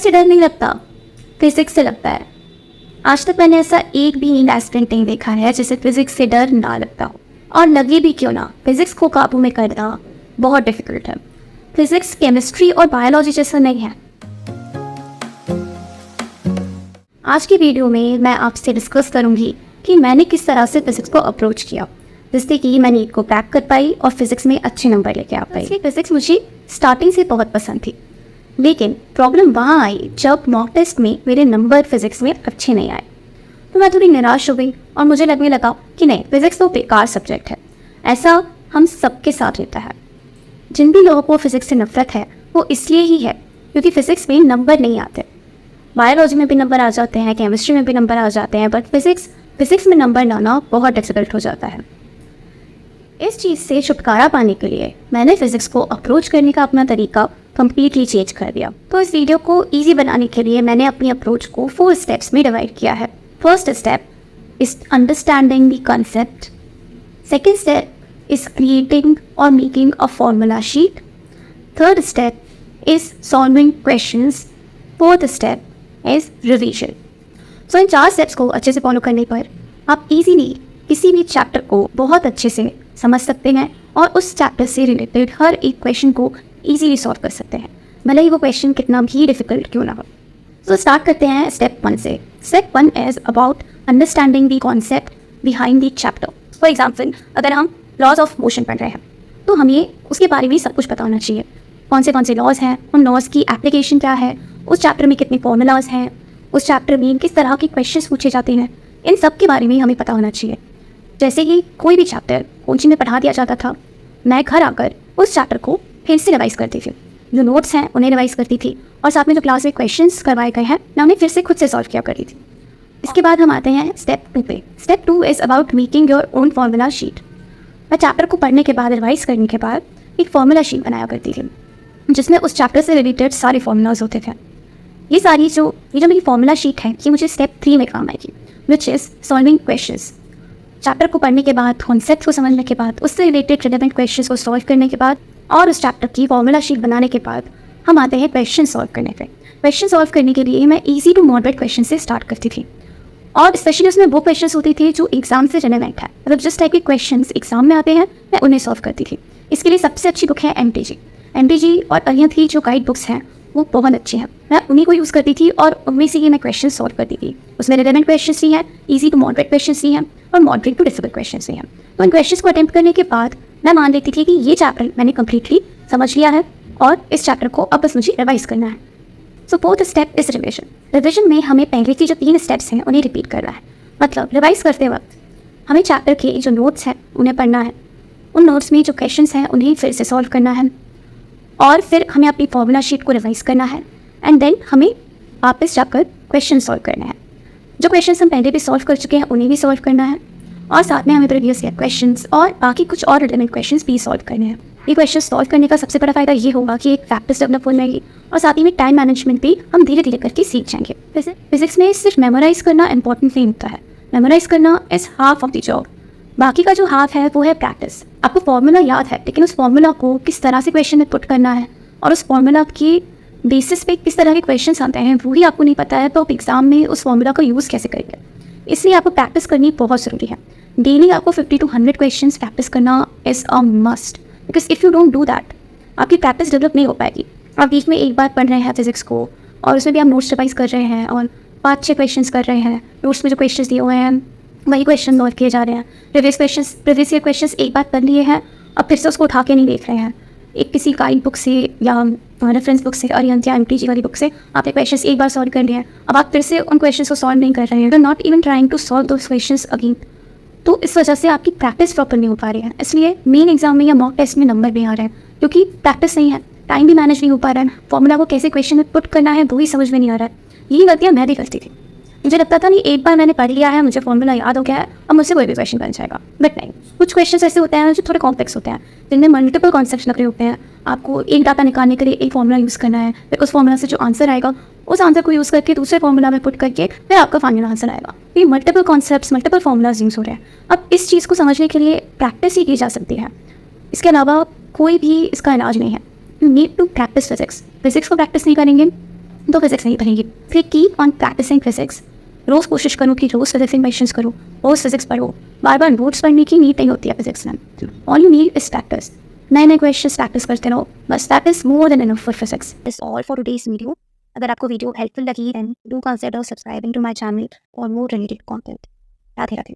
से डर नहीं लगता, फिजिक्स से लगता है। आज तक मैंने ऐसा एक भी नीट एस्पिरेंट नहीं देखा है जिसे फिजिक्स से डर ना लगता हो। और लगे भी क्यों ना, फिजिक्स को काबू में करना बहुत डिफिकल्ट है। फिजिक्स केमिस्ट्री और बायोलॉजी जैसा नहीं है। आज की वीडियो में मैं आपसे डिस्कस करूंगी कि मैंने किस तरह से फिजिक्स को अप्रोच किया जिससे कि मैं नीट को क्रैक कर पाई और फिजिक्स में अच्छे नंबर लेके आ पाई। फिजिक्स मुझे स्टार्टिंग से बहुत पसंद थी, लेकिन प्रॉब्लम वहाँ आई जब मॉक टेस्ट में मेरे नंबर फिजिक्स में अच्छे नहीं आए। तो मैं थोड़ी निराश हो गई और मुझे लगने लगा कि नहीं, फिजिक्स तो बेकार सब्जेक्ट है। ऐसा हम सबके साथ रहता है। जिन भी लोगों को फिजिक्स से नफरत है वो इसलिए ही है क्योंकि फिजिक्स में नंबर नहीं आते। बायोलॉजी में भी नंबर आ जाते हैं, केमिस्ट्री में भी नंबर आ जाते हैं, बट फिजिक्स में नंबर लाना बहुत डिफिकल्ट हो जाता है। इस चीज़ से छुटकारा पाने के लिए मैंने फिजिक्स को अप्रोच करने का अपना तरीका कंप्लीटली चेंज कर दिया। तो इस वीडियो को ईजी बनाने के लिए मैंने अपनी अप्रोच को 4 स्टेप्स में डिवाइड किया है। First step is understanding the concept. Second step is creating और making a formula sheet. Third step is solving questions. Fourth step is revision. So in 4 steps को अच्छे से फॉलो करने पर आप इजीली किसी भी चैप्टर को बहुत अच्छे से समझ सकते हैं और उस चैप्टर से रिलेटेड हर एक क्वेश्चन को इजीली सॉल्व कर सकते हैं, भले ही वो क्वेश्चन कितना भी डिफिकल्ट क्यों ना हो। तो स्टार्ट करते हैं स्टेप 1 से। Step 1 is about understanding the concept behind the chapter. For example, अगर हम लॉज ऑफ मोशन पढ़ रहे हैं तो हमें उसके बारे में सब कुछ पता होना चाहिए। कौन से लॉज हैं, उन लॉज की एप्लीकेशन क्या है, उस चैप्टर में कितने फॉर्मूलाज हैं, उस चैप्टर में किस तरह के क्वेश्चन पूछे जाते हैं, इन सब के बारे में हमें पता होना चाहिए। जैसे ही कोई भी चैप्टर कोचिंग में पढ़ा दिया जाता था, मैं घर आकर उस चैप्टर को फिर से रिवाइज़ करती थी। जो नोट्स हैं उन्हें रिवाइज़ करती थी और साथ में जो क्लास में क्वेश्चंस करवाए गए हैं मैं उन्हें फिर से खुद से सॉल्व किया करती थी। इसके बाद हम आते हैं स्टेप 2 पे। Step 2 is about making your own formula sheet. मैं चैप्टर को पढ़ने के बाद, रिवाइज़ करने के बाद एक फॉर्मूला शीट बनाया करती थी जिसमें उस चैप्टर से रिलेटेड सारे फॉर्मूलाज होते थे। ये जो मेरी फॉर्मूला शीट है ये मुझे स्टेप 3 में काम आएगी, which is solving questions. Chapter को पढ़ने के बाद, कॉन्सेप्ट को समझने के बाद, उससे रिलेटेड रिलेवेंट क्वेश्चंस को सॉल्व करने के बाद और उस चैप्टर की फॉर्मूला शीट बनाने के बाद हम आते हैं क्वेश्चन सॉल्व करने पे। क्वेश्चन सॉल्व करने के लिए मैं इजी टू मॉडरेट क्वेश्चन से स्टार्ट करती थी और स्पेशली उसमें वो क्वेश्चंस होते थे जो एग्जाम से रिलेवेंट है, मतलब जिस टाइप के क्वेश्चंस एग्जाम में आते हैं मैं उन्हें सॉल्व करती थी। इसके लिए सबसे अच्छी बुक है MTG और अरिहंत की जो गाइड बुक्स हैं वो बहुत अच्छी हैं। मैं उन्हीं को यूज़ करती थी और उनमें से ही मैं क्वेश्चन सॉल्व करती थी। उसमें रिलेवेंट क्वेश्चंस भी हैं, इजी टू मॉडरेट क्वेश्चंस भी हैं और मॉडरेट टू डिफिकल्ट क्वेश्चंस भी हैं। तो इन क्वेश्चंस को अटेम्प्ट करने के बाद मैं मान लेती थी कि ये चैप्टर मैंने कम्प्लीटली समझ लिया है और इस चैप्टर को अब बस मुझे रिवाइज करना है। So fourth step is revision. Revision में हमें पहले की जो 3 स्टेप्स हैं उन्हें रिपीट करना है। मतलब रिवाइज करते वक्त हमें चैप्टर के जो नोट्स हैं उन्हें पढ़ना है, उन नोट्स में जो क्वेश्चंस हैं उन्हें फिर से सॉल्व करना है और फिर हमें अपनी फॉर्मूला शीट को रिवाइज करना है एंड देन हमें वापस जाकर क्वेश्चन सॉल्व करना है। जो क्वेश्चंस हम पहले भी सॉल्व कर चुके हैं उन्हें भी सॉल्व करना है और साथ में हमें प्रीवियस ईयर क्वेश्चंस और बाकी कुछ और रिलेवेंट क्वेश्चंस भी सॉल्व करने हैं। ये क्वेश्चन सॉल्व करने का सबसे बड़ा फ़ायदा ये होगा कि एक प्रैक्टिस डेवलप हो जाएगी और साथ ही में टाइम मैनेजमेंट भी हम धीरे धीरे करके सीख जाएंगे। वैसे फिजिक्स में सिर्फ मेमोराइज करना इंपॉर्टेंट नहीं होता है, मेमोराइज करना is half of the job. बाकी का जो हाफ है वो है प्रैक्टिस। आपको फॉर्मूला याद है लेकिन उस फॉर्मूला को किस तरह से क्वेश्चन में पुट करना है और उस फॉर्मूला की बेसिस पे किस तरह के क्वेश्चंस आते हैं वो ही आपको नहीं पता है, तो आप एग्जाम में उस फॉर्मूला का यूज़ कैसे करेंगे। इसलिए आपको प्रैक्टिस करनी बहुत ज़रूरी है। डेली आपको 50 to 100 क्वेश्चंस प्रैक्टिस करना is a must, because if you don't do that आपकी प्रैक्टिस डेवलप नहीं हो पाएगी। आप वीक में एक बार पढ़ रहे हैं फिजिक्स को और उसमें भी आप नोट्स रिवाइज कर रहे हैं और 5-6 क्वेश्चंस कर रहे हैं, नोट्स में जो क्वेश्चंस दिए हुए हैं वही क्वेश्चन सॉल्व किए जा रहे हैं। प्रीवियस ईयर क्वेश्चंस एक बार पढ़ लिए हैं, अब फिर से उसको उठा के नहीं देख रहे हैं। एक किसी गाइड बुक से या रेफरेंस बुक से, अरिहंत या MTG वाली बुक से आपने क्वेश्चंस एक बार सॉल्व कर लिए हैं, अब आप फिर से उन क्वेश्चंस को सॉल्व नहीं कर रहे हैं, you are not even trying to solve those questions again. तो इस वजह से आपकी प्रैक्टिस प्रॉपर नहीं हो पा रही है, इसलिए मेन एग्जाम में या मॉक टेस्ट में नंबर भी आ रहे हैं क्योंकि प्रैक्टिस नहीं है, टाइम भी मैनेज नहीं हो पा रहा है, फॉर्मूला को कैसे क्वेश्चन में पुट करना है वो ही समझ में नहीं आ रहा है। यही गलतियाँ मैं भी करती थी। मुझे लगता था नहीं, एक बार मैंने पढ़ लिया है, मुझे फॉर्मूला याद हो गया है, अब मुझसे कोई भी क्वेश्चन बन जाएगा, बट नहीं। कुछ क्वेश्चंस ऐसे होते हैं जो थोड़े कॉम्प्लेक्स होते हैं, जिनमें मल्टीपल कॉन्सेप्ट्स लग रहे होते हैं। आपको एक डाटा निकालने के लिए एक फॉर्मूला यूज़ करना है, फिर उस फॉर्मूला से जो आंसर आएगा उस आंसर को यूज़ करके दूसरे फॉर्मूला में पुट करके फिर आपका फाइनल आंसर आएगा। ये multiple concepts, multiple formulas use हो रहे हैं। अब इस चीज़ को समझने के लिए प्रैक्टिस ही की जा सकती है, इसके अलावा कोई भी इसका इलाज नहीं है। You need to practise physics. Physics को प्रैक्टिस नहीं करेंगे तो फिजिक्स नहीं बनेगी। फिर कीप ऑन प्रैक्टिसिंग फिजिक्स, रोज़ कोशिश करो कि रोज़ फिजिक्स क्वेश्चंस करो, रोज़ फिजिक्स पढ़ो। बार बार नोट्स पढ़ने की नीड नहीं होती है फिजिक्स में। All you need is practice. नए नए क्वेश्चंस प्रैक्टिस करते रहो, बस that is more than enough for physics. This all for today's video. अगर आपको वीडियो हेल्पफुल लगी then do consider subscribing to my channel और more related content. Radhe Radhe.